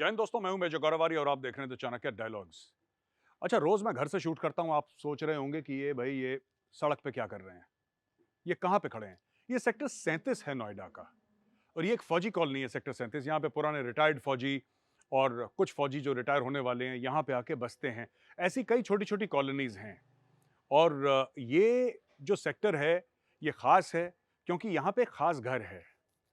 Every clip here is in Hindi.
जय हिंद दोस्तों, मैं हूं मेजर गौरवारी और आप देख रहे हैं द चाणक्य डायलॉग्स। अच्छा, रोज मैं घर से शूट करता हूं। आप सोच रहे होंगे कि ये सड़क पे क्या कर रहे हैं, ये कहां पे खड़े हैं। ये सेक्टर 37 है नोएडा का, और ये एक फौजी कॉलोनी है सेक्टर 37। यहाँ पे पुराने रिटायर्ड फौजी और कुछ फौजी जो रिटायर होने वाले हैं यहाँ पे आके बसते हैं। ऐसी कई छोटी छोटी कॉलोनीज हैं। और ये जो सेक्टर है ये खास है क्योंकि यहाँ पे एक खास घर है।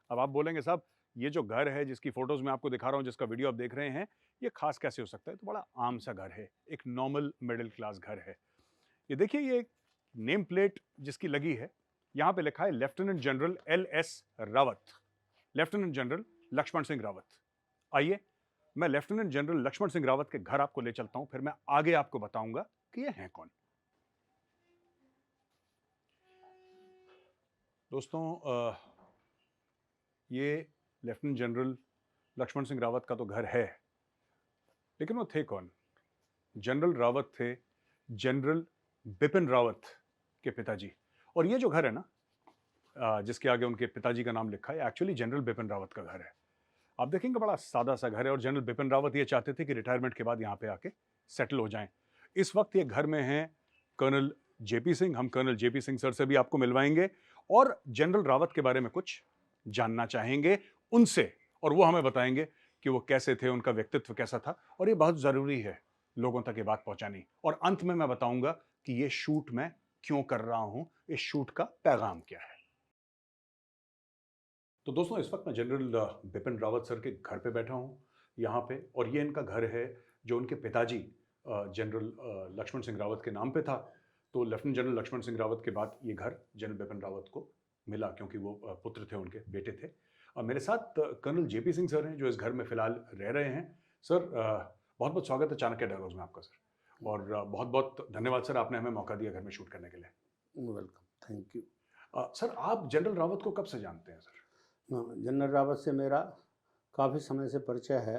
अब आप बोलेंगे साहब, ये जो घर है जिसकी फोटोज मैं आपको दिखा रहा हूं, जिसका वीडियो आप देख रहे हैं, ये खास कैसे हो सकता है। तो बड़ा आम सा घर है, एक नॉर्मल मिडिल क्लास घर है। ये देखिए, ये एक नेम प्लेट जिसकी लगी है, यहां पे लिखा है lieutenant general LS Rawat, lieutenant general Lakshman Singh Rawat. आइए, मैं लेफ्टिनेंट जनरल लक्ष्मण सिंह रावत के घर आपको ले चलता हूं, फिर मैं आगे आपको बताऊंगा कि ये हैं कौन। दोस्तों, ये लेफ्टिनेंट जनरल लक्ष्मण सिंह रावत का तो घर है, लेकिन वो थे कौन। जनरल रावत थे जनरल बिपिन रावत के पिताजी। और ये जो घर है ना, जिसके आगे उनके पिताजी का नाम लिखा है, एक्चुअली जनरल बिपिन रावत का घर है। आप देखेंगे बड़ा सादा सा घर है, और जनरल बिपिन रावत ये चाहते थे कि रिटायरमेंट के बाद यहाँ पे आके सेटल हो जाएं। इस वक्त ये घर में हैं कर्नल JP सिंह। हम कर्नल JP सिंह सर से भी आपको मिलवाएंगे और जनरल रावत के बारे में कुछ जानना चाहेंगे उनसे, और वो हमें बताएंगे कि वो कैसे थे, उनका व्यक्तित्व कैसा था। और ये बहुत जरूरी है लोगों तक ये बात पहुंचानी। और अंत में मैं बताऊंगा कि ये शूट मैं क्यों कर रहा हूं, इस शूट का पैगाम क्या है। तो दोस्तों, इस वक्त मैं जनरल बिपिन रावत सर के घर पे बैठा हूं यहाँ पे, और ये इनका घर है जो उनके पिताजी जनरल लक्ष्मण सिंह रावत के नाम पे था। तो लेफ्टिनेंट जनरल लक्ष्मण सिंह रावत के बाद ये घर जनरल बिपिन रावत को मिला, क्योंकि वो पुत्र थे, उनके बेटे थे। मेरे साथ कर्नल JP सिंह सर हैं, जो इस घर में फिलहाल रह रहे हैं। सर, बहुत बहुत स्वागत है चाणक्य डायलॉग्स में आपका सर, और बहुत बहुत धन्यवाद सर, आपने हमें मौका दिया घर में शूट करने के लिए। Welcome, thank you. सर, आप जनरल रावत को कब से जानते हैं सर? जनरल रावत से मेरा काफ़ी समय से परिचय है,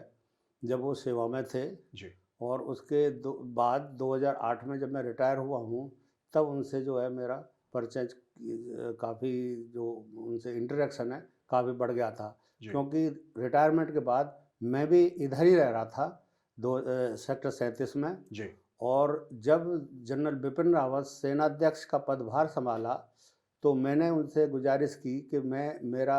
जब वो सेवा में थे। जी। और उसके बाद 2008 में जब मैं रिटायर हुआ हूँ, तब उनसे जो है मेरा परिचय काफ़ी, जो उनसे इंटरेक्शन है काफ़ी बढ़ गया था। क्योंकि रिटायरमेंट के बाद मैं भी इधर ही रह रहा था, सेक्टर 37 में। जी। और जब जनरल बिपिन रावत सेनाध्यक्ष का पदभार संभाला, तो मैंने उनसे गुजारिश की कि मेरा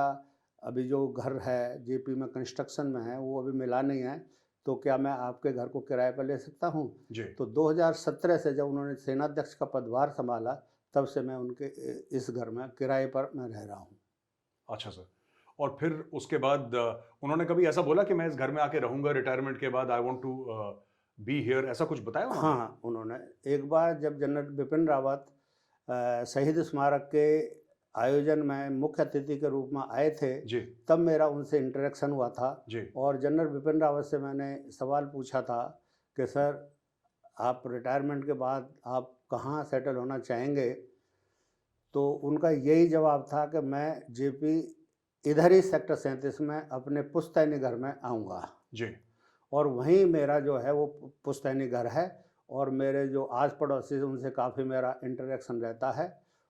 अभी जो घर है JP में कंस्ट्रक्शन में है, वो अभी मिला नहीं है, तो क्या मैं आपके घर को किराए पर ले सकता हूँ। जी। तो 2017 से जब उन्होंने सेनाध्यक्ष का पदभार संभाला, तब से मैं उनके इस घर में किराए पर मैं रह रहा हूँ। अच्छा सर, और फिर उसके बाद उन्होंने कभी ऐसा बोला कि मैं इस घर में आके रहूंगा रिटायरमेंट के बाद, I want to be here, ऐसा कुछ बताया उन्होंने? हाँ, उन्होंने एक बार जब जनरल बिपिन रावत शहीद स्मारक के आयोजन में मुख्य अतिथि के रूप में आए थे, जी। तब मेरा उनसे इंटरेक्शन हुआ था। जी। और जनरल बिपिन रावत से मैंने सवाल पूछा था कि सर, आप रिटायरमेंट के बाद आप कहाँ सेटल होना चाहेंगे। तो उनका यही जवाब था कि मैं JP इधर ही सेक्टर 37 में अपने पुश्तैनी घर में आऊँगा। जी। और वहीं मेरा जो है वो पुश्तैनी घर है, और मेरे जो आस पड़ोसी उनसे काफ़ी मेरा इंटरेक्शन रहता है,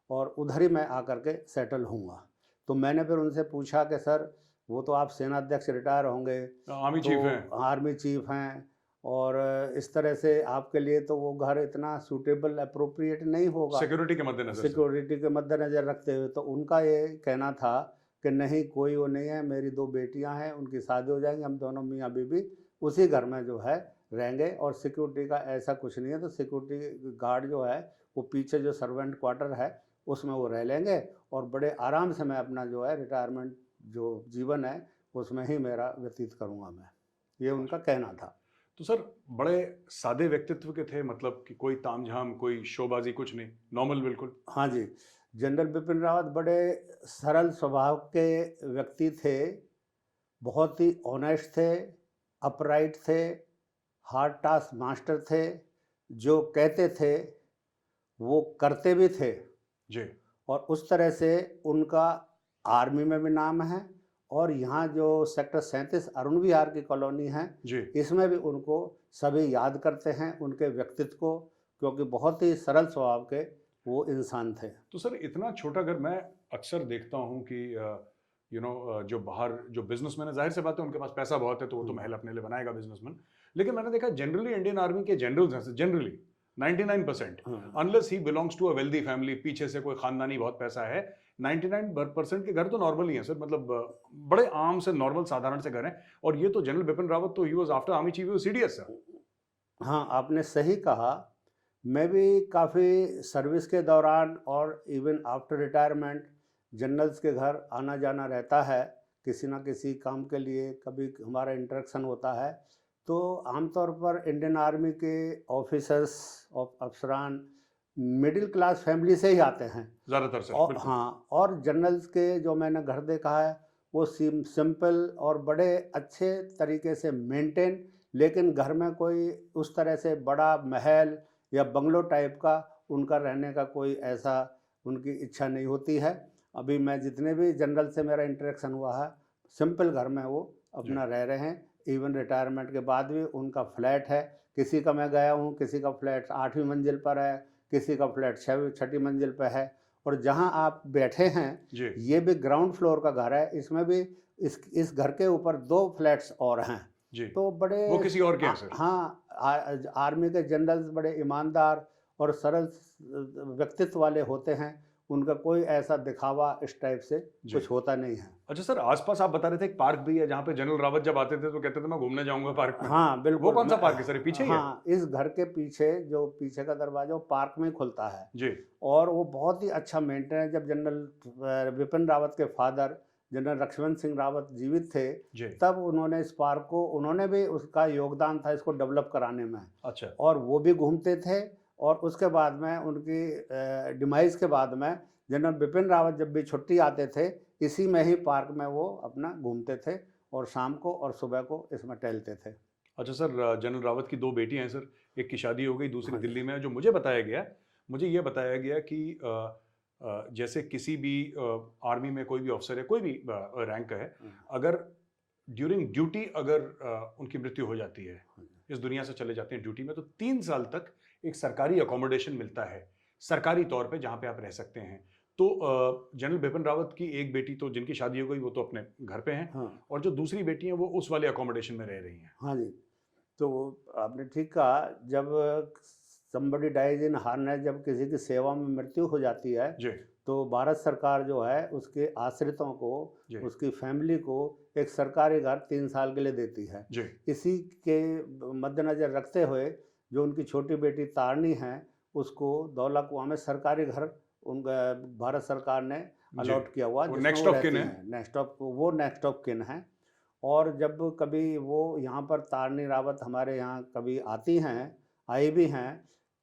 और उधर ही मैं आकर के सेटल होऊंगा। तो मैंने फिर उनसे पूछा कि सर, वो तो आप सेनाध्यक्ष रिटायर होंगे, आर्मी तो चीफ हैं। आर्मी चीफ हैं, और इस तरह से आपके लिए तो वो घर इतना सूटेबल अप्रोप्रिएट नहीं होगा, सिक्योरिटी के मद्देनजर से। सिक्योरिटी के मद्देनज़र रखते हुए। तो उनका ये कहना था कि नहीं, कोई वो नहीं है, मेरी 2 बेटियां हैं, उनकी शादी हो जाएंगी, हम दोनों मियाँ बीवी उसी घर में जो है रहेंगे, और सिक्योरिटी का ऐसा कुछ नहीं है। तो सिक्योरिटी गार्ड जो है वो पीछे जो सर्वेंट क्वार्टर है उसमें वो रह लेंगे, और बड़े आराम से मैं अपना जो है रिटायरमेंट जो जीवन है उसमें ही मेरा व्यतीत करूँगा मैं। ये उनका कहना था। तो सर, बड़े सादे व्यक्तित्व के थे, मतलब कि कोई तामझाम, कोई शोबाजी, कुछ नहीं, नॉर्मल बिल्कुल? हाँ जी, जनरल बिपिन रावत बड़े सरल स्वभाव के व्यक्ति थे, बहुत ही ऑनेस्ट थे, अपराइट थे, हार्ड टास्क मास्टर थे, जो कहते थे वो करते भी थे। जी। और उस तरह से उनका आर्मी में भी नाम है, और यहाँ जो सेक्टर 37 अरुण विहार की कॉलोनी है, जी। इसमें भी उनको सभी याद करते हैं, उनके व्यक्तित्व को, क्योंकि बहुत ही सरल स्वभाव के वो इंसान थे। तो सर, इतना छोटा घर, मैं अक्सर देखता हूँ कि जो बाहर जो बिजनेसमैन है, जाहिर सी बात है उनके पास पैसा बहुत है, तो वो तो महल अपने लिए बनाएगा बिजनेसमैन। लेकिन मैंने देखा जनरली इंडियन आर्मी के जनरल्स हैं, जनरली 99%, हाँ unless he belongs to a wealthy family, पीछे से कोई खानदानी बहुत पैसा है, 99% के घर तो नॉर्मल ही हैं सर, मतलब बड़े आम से नॉर्मल साधारण से घर हैं। और ये तो जनरल बिपिन रावत तो he was after army chief, he CDS sir. हाँ, आपने सही कहा। मैं भी काफ़ी सर्विस के दौरान और इवन आफ्टर रिटायरमेंट जनरल्स के घर आना जाना रहता है, किसी ना किसी काम के लिए कभी हमारा इंटरेक्शन होता है। तो आमतौर पर इंडियन आर्मी के ऑफिसर्स और अफसरान मिडिल क्लास फैमिली से ही आते हैं। ज्यादातर सर, और बिल्कुल। हाँ, और जनरल्स के जो मैंने घर देखा है वो सिंपल और बड़े अच्छे तरीके से मेंटेन, लेकिन घर में कोई उस तरह से बड़ा महल या बंगलो टाइप का उनका रहने का कोई ऐसा उनकी इच्छा नहीं होती है। अभी मैं जितने भी जनरल से मेरा इंटरेक्शन हुआ है, सिंपल घर में वो अपना रह रहे हैं। इवन रिटायरमेंट के बाद भी उनका फ्लैट है। किसी का मैं गया हूँ, किसी का फ्लैट 8वीं मंजिल पर है, किसी का फ्लैट 6वीं मंजिल पर है। और जहाँ आप बैठे हैं जी ये भी ग्राउंड फ्लोर का घर है, इसमें भी इस घर के ऊपर 2 फ्लैट्स और हैं। जी, तो बड़े वो किसी और के हैं सर। हाँ, आर्मी के जनरल्स बड़े ईमानदार और सरल व्यक्तित्व वाले होते हैं। उनका कोई ऐसा दिखावा इस टाइप से जी। कुछ होता नहीं है। अच्छा सर, आसपास आप बता रहे थे एक पार्क भी है जहाँ पे जनरल रावत जब आते थे तो कहते थे मैं घूमने जाऊंगा पार्क में। हाँ बिल्कुल। वो कौन सा मैं- पार्क है सर, ये पीछे ही है? हाँ, इस घर के पीछे जो पीछे का दरवाजा वो पार्क में खुलता है। जी और वो बहुत ही अच्छा मेंटेन है। जब जनरल बिपिन रावत के फादर जनरल लक्ष्मण सिंह रावत जीवित थे, जी। तब उन्होंने इस पार्क को, उन्होंने भी उसका योगदान था इसको डेवलप कराने में। अच्छा और वो भी घूमते थे। और उसके बाद में उनकी डिमाइस के बाद में जनरल बिपिन रावत जब भी छुट्टी आते थे, इसी में ही पार्क में वो अपना घूमते थे और शाम को और सुबह को इसमें टहलते थे। अच्छा सर, जनरल रावत की 2 बेटियां हैं सर, एक की शादी हो गई, दूसरी हाँ जी। दिल्ली में है। जो मुझे बताया गया, मुझे ये बताया गया कि जैसे किसी भी आर्मी में कोई भी अफसर है, कोई भी रैंक है, अगर ड्यूरिंग ड्यूटी अगर उनकी मृत्यु हो जाती है, इस दुनिया से चले जाते हैं ड्यूटी में, तो 3 साल तक एक सरकारी अकोमोडेशन मिलता है, सरकारी तौर पे, जहाँ पे आप रह सकते हैं। तो जनरल बिपिन रावत की एक बेटी तो जिनकी शादी हो गई वो तो अपने घर पे हैं, हाँ और जो दूसरी बेटी हैं वो उस वाले अकोमोडेशन में रह रही हैं। हाँ जी। तो आपने ठीक कहा। जब somebody dies in harness, जब किसी की सेवा में मृत्यु हो जाती है, जी तो भारत सरकार जो है उसके आश्रितों को, जी उसकी फैमिली को एक सरकारी घर 3 साल के लिए देती है। जी इसी के मद्देनज़र रखते हुए जो उनकी छोटी बेटी तारणी है, उसको धौला कुआं में सरकारी घर उनका भारत सरकार ने अलॉट किया हुआ, वो जिसमें next वो of kin रहती है? हैं। नेक्स्ट ऑफ किन है। और जब कभी वो यहाँ पर तारणी रावत हमारे यहाँ कभी आती हैं, आई भी हैं,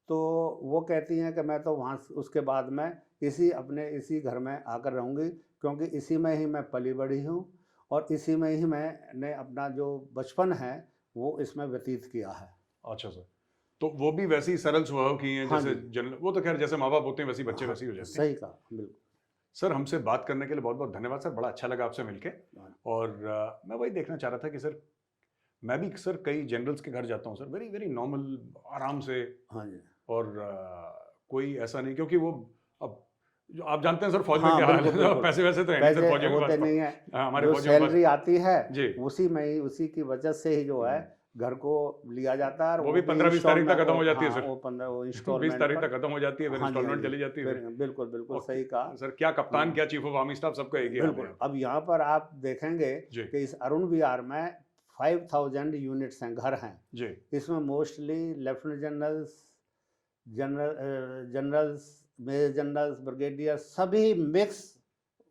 तो वो कहती हैं कि मैं तो वहाँ उसके बाद में इसी घर में आकर रहूँगी, क्योंकि इसी में ही मैं पली बड़ी हूँ और इसी में ही मैंने अपना जो बचपन है वो इसमें व्यतीत किया है। अच्छा सर, तो वो भी वैसे ही सरल स्वभाव की हैं हाँ जैसे जी। जनरल, वो तो खैर जैसे माँ बाप होते हैं वैसे ही बच्चे हाँ, वैसे ही हो जाते हैं। सही कहा, बिल्कुल। सर, हमसे बात करने के लिए बहुत बहुत धन्यवाद सर, बड़ा अच्छा लगा आपसे मिलके। और मैं वही देखना चाह रहा था कि सर, मैं भी सर कई जनरल्स के घर जाता हूँ सर, वेरी वेरी नॉर्मल, आराम से। हाँ जी। और कोई ऐसा नहीं, क्योंकि वो अब जो आप जानते हैं सर फौज में हाँ क्या हाल बिल्कुल है, बिल्कुल। पैसे वैसे तो है नहीं सर पैसे फौजियों के होते पास। नहीं है। हाँ, हमारे जो फौजियों के सैलरी आती है जी उसी में ही, उसी की वजह से ही जो है घर को लिया जाता है। और वो भी 15-20 तारीख तक खत्म हो जाती है सर। वो 15 वो 20 इंस्टॉलमेंट तारीख तक खत्म हो जाती है, फिर हाँ जी, हाँ इंस्टॉलमेंट जी। चली जाती है फिर। बिल्कुल बिल्कुल और सही कहा। सर, क्या कप्तान, हाँ। क्या चीफ ऑफ आर्मी स्टाफ, सबका एक ही हाल है। बिल्कुल। अब यहाँ पर आप देखेंगे जी कि इस अरुण विहार में 5000 यूनिट्स हैं, घर हैं। जी इसमें mostly lieutenant generals, major generals, brigadier, सभी मिक्स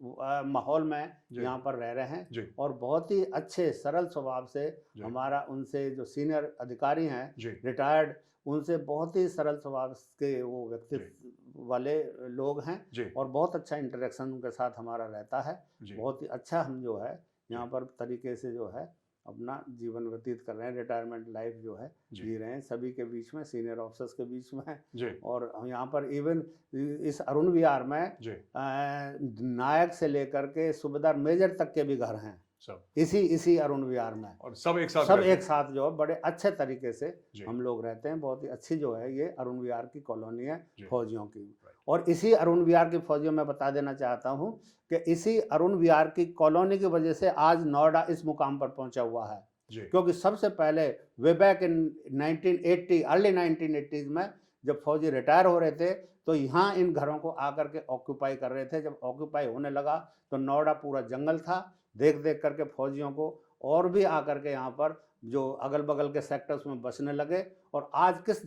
माहौल में जी यहाँ पर रह रहे हैं। जी और बहुत ही अच्छे सरल स्वभाव से जी हमारा, उनसे जो सीनियर अधिकारी हैं जी रिटायर्ड, उनसे बहुत ही सरल स्वभाव के वो व्यक्तित्व वाले लोग हैं। जी और बहुत अच्छा इंटरेक्शन उनके साथ हमारा रहता है। जी बहुत ही अच्छा हम जो है यहाँ पर तरीके से जो है अपना जीवन व्यतीत कर रहे हैं, रिटायरमेंट लाइफ जो है जी जी रहे हैं, सभी के बीच में, सीनियर ऑफिसर्स के बीच में। जी और हम यहाँ पर इवन इस अरुण विहार में जी नायक से लेकर के सूबेदार मेजर तक के भी घर हैं सब, इसी अरुण विहार में। और सब एक साथ सब रहते एक साथ जो है बड़े अच्छे तरीके से जी हम लोग रहते हैं। बहुत ही अच्छी जो है ये अरुण विहार की कॉलोनी है जी। फौजियों की। Right. और इसी अरुण विहार की फौजियों में बता देना चाहता हूँ कि इसी अरुण विहार की कॉलोनी की वजह से आज नोएडा इस मुकाम पर पहुंचा हुआ है। जी क्योंकि सबसे पहले way back in 1980 early 1980s में जब फौजी रिटायर हो रहे थे तो यहाँ इन घरों को आकर के ऑक्यूपाई कर रहे थे। जब ऑक्यूपाई होने लगा तो नोएडा पूरा जंगल था, देख देख करके फौजियों को और भी आकर के यहाँ पर जो अगल बगल के सेक्टर्स में बसने लगे। और आज किस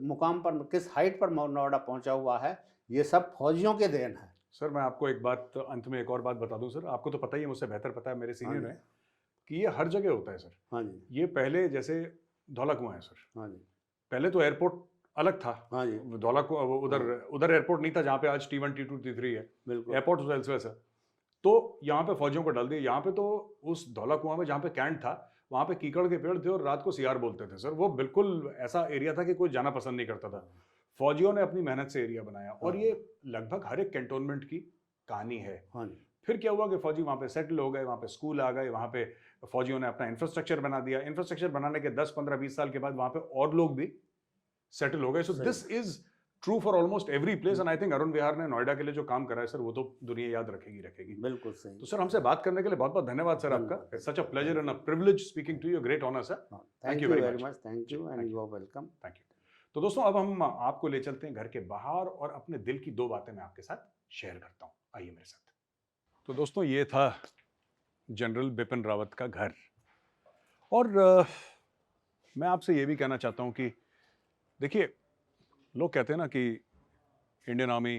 मुकाम पर, किस हाइट पर नोएडा पहुंचा हुआ है, ये सब फौजियों के देन है। सर, मैं आपको एक बात अंत में एक और बात बता दूं सर, आपको तो पता ही है, मुझसे बेहतर पता है, मेरे सीनियर है कि ये हर जगह होता है सर। हाँ जी। ये पहले जैसे धौला कुआं है सर, हाँ जी। पहले तो एयरपोर्ट अलग था। हाँ जी। धौला कुआं उधर एयरपोर्ट नहीं था जहाँ पे आज T1 T2 T3 है। बिल्कुल। Airport was elsewhere sir. तो यहाँ पे फौजियों को डाल दिया। यहाँ पे तो उस धौला कुआं में जहाँ पे कैंट था वहाँ पे कीकड़ के पेड़ थे और रात को सियार बोलते थे सर। वो बिल्कुल ऐसा एरिया था कि कोई जाना पसंद नहीं करता था। फौजियों ने अपनी मेहनत से एरिया बनाया और ये लगभग हर एक कैंटोनमेंट की कहानी है। हाँ जी। फिर क्या हुआ कि फौजी वहाँ पे सेटल हो गए, वहाँ पे स्कूल आ गए, वहाँ पे फौजियों ने अपना इंफ्रास्ट्रक्चर बना दिया। इंफ्रास्ट्रक्चर बनाने के 10, 15, 20 साल के बाद वहाँ पे और लोग भी सेटल हो गए। So this is true for almost every place and I think Arun Vihar ने नोएडा के लिए जो काम करा है सर वो तो दुनिया याद रखेगी। बिल्कुल सही। तो सर हमसे बात करने के लिए बहुत बहुत धन्यवाद सर आपका। Such a pleasure and a privilege speaking to you, great honour sir. Thank you very much. Thank you and you are welcome. Thank you. तो दोस्तों अब हम आपको ले चलते हैं घर के बाहर और अपने दिल की 2 बातें मैं आपके साथ शेयर करता हूँ। आइए मेरे साथ। तो दोस्तों ये था जनरल बिपिन रावत का घर और मैं आपसे ये भी कहना चाहता हूँ कि देखिए, लोग कहते हैं ना कि इंडियन आर्मी,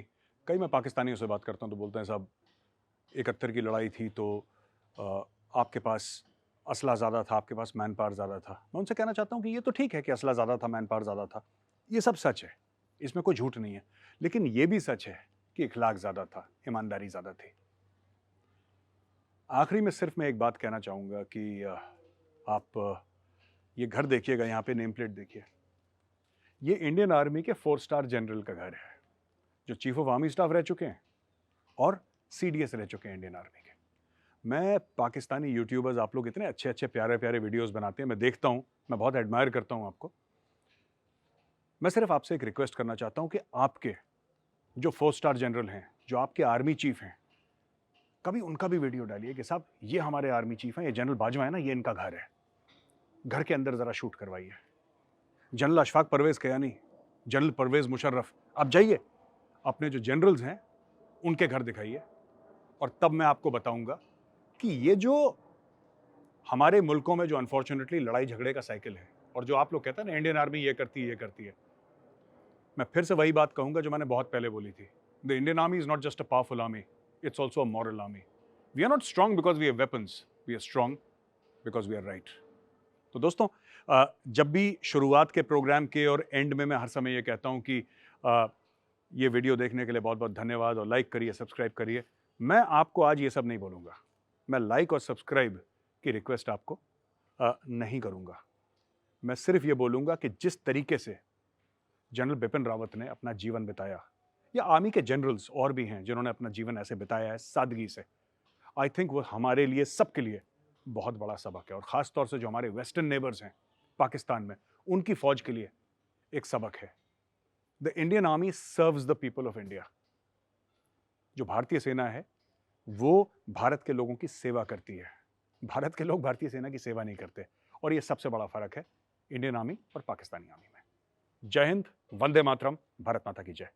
कई मैं पाकिस्तानियों से बात करता हूँ तो बोलते हैं साहब 71 की लड़ाई थी तो आपके पास असला ज़्यादा था, आपके पास मैन पावर ज़्यादा था। मैं उनसे कहना चाहता हूँ कि ये तो ठीक है कि असला ज़्यादा था, मैन पावर ज़्यादा था, ये सब सच है, इसमें कोई झूठ नहीं है। लेकिन ये भी सच है कि इखलाक ज़्यादा था, ईमानदारी ज़्यादा थी। आखिरी में सिर्फ मैं एक बात कहना चाहूँगा कि आप ये घर देखिएगा, यहाँ पे नेम प्लेट देखिए, ये इंडियन आर्मी के 4 स्टार जनरल का घर है जो चीफ ऑफ आर्मी स्टाफ रह चुके हैं और CDS रह चुके हैं इंडियन आर्मी के। मैं पाकिस्तानी यूट्यूबर्स, आप लोग इतने अच्छे अच्छे प्यारे प्यारे वीडियोस बनाते हैं, मैं देखता हूँ, मैं बहुत एडमायर करता हूँ आपको। मैं सिर्फ आपसे एक रिक्वेस्ट करना चाहता हूँ कि आपके जो 4 स्टार जनरल हैं, जो आपके आर्मी चीफ हैं, कभी उनका भी वीडियो डालिए कि साहब ये हमारे आर्मी चीफ हैं, ये जनरल बाजवा है ना, ये इनका घर है, घर के अंदर ज़रा शूट करवाइए। जनरल अशफाक परवेज़ कयानी, जनरल परवेज़ मुशर्रफ, आप जाइए अपने जो जनरल्स हैं उनके घर दिखाइए और तब मैं आपको बताऊंगा कि ये जो हमारे मुल्कों में जो अनफॉर्चुनेटली लड़ाई झगड़े का साइकिल है और जो आप लोग कहते हैं ना इंडियन आर्मी ये करती है, मैं फिर से वही बात कहूंगा जो मैंने बहुत पहले बोली थी। The Indian army is not just a powerful army, it's also a moral army. We are not strong because we have weapons, we are strong because we are right. तो दोस्तों, जब भी शुरुआत के प्रोग्राम के और एंड में मैं हर समय ये कहता हूँ कि ये वीडियो देखने के लिए बहुत बहुत धन्यवाद और लाइक करिए, सब्सक्राइब करिए। मैं आपको आज ये सब नहीं बोलूँगा, मैं लाइक और सब्सक्राइब की रिक्वेस्ट आपको नहीं करूँगा। मैं सिर्फ ये बोलूँगा कि जिस तरीके से जनरल बिपिन रावत ने अपना जीवन बिताया, या आर्मी के जनरल्स और भी हैं जिन्होंने अपना जीवन ऐसे बिताया है सादगी से, आई थिंक वो हमारे लिए, सबके लिए बहुत बड़ा सबक है। और ख़ास तौर से जो हमारे वेस्टर्न नेबर्स हैं पाकिस्तान में, उनकी फ़ौज के लिए एक सबक है। The Indian army serves the people of India. जो भारतीय सेना है वो भारत के लोगों की सेवा करती है, भारत के लोग भारतीय सेना की सेवा नहीं करते। और ये सबसे बड़ा फ़र्क है इंडियन आर्मी और पाकिस्तानी आर्मी में। जय हिंद, वंदे मातरम, भारत माता की जय।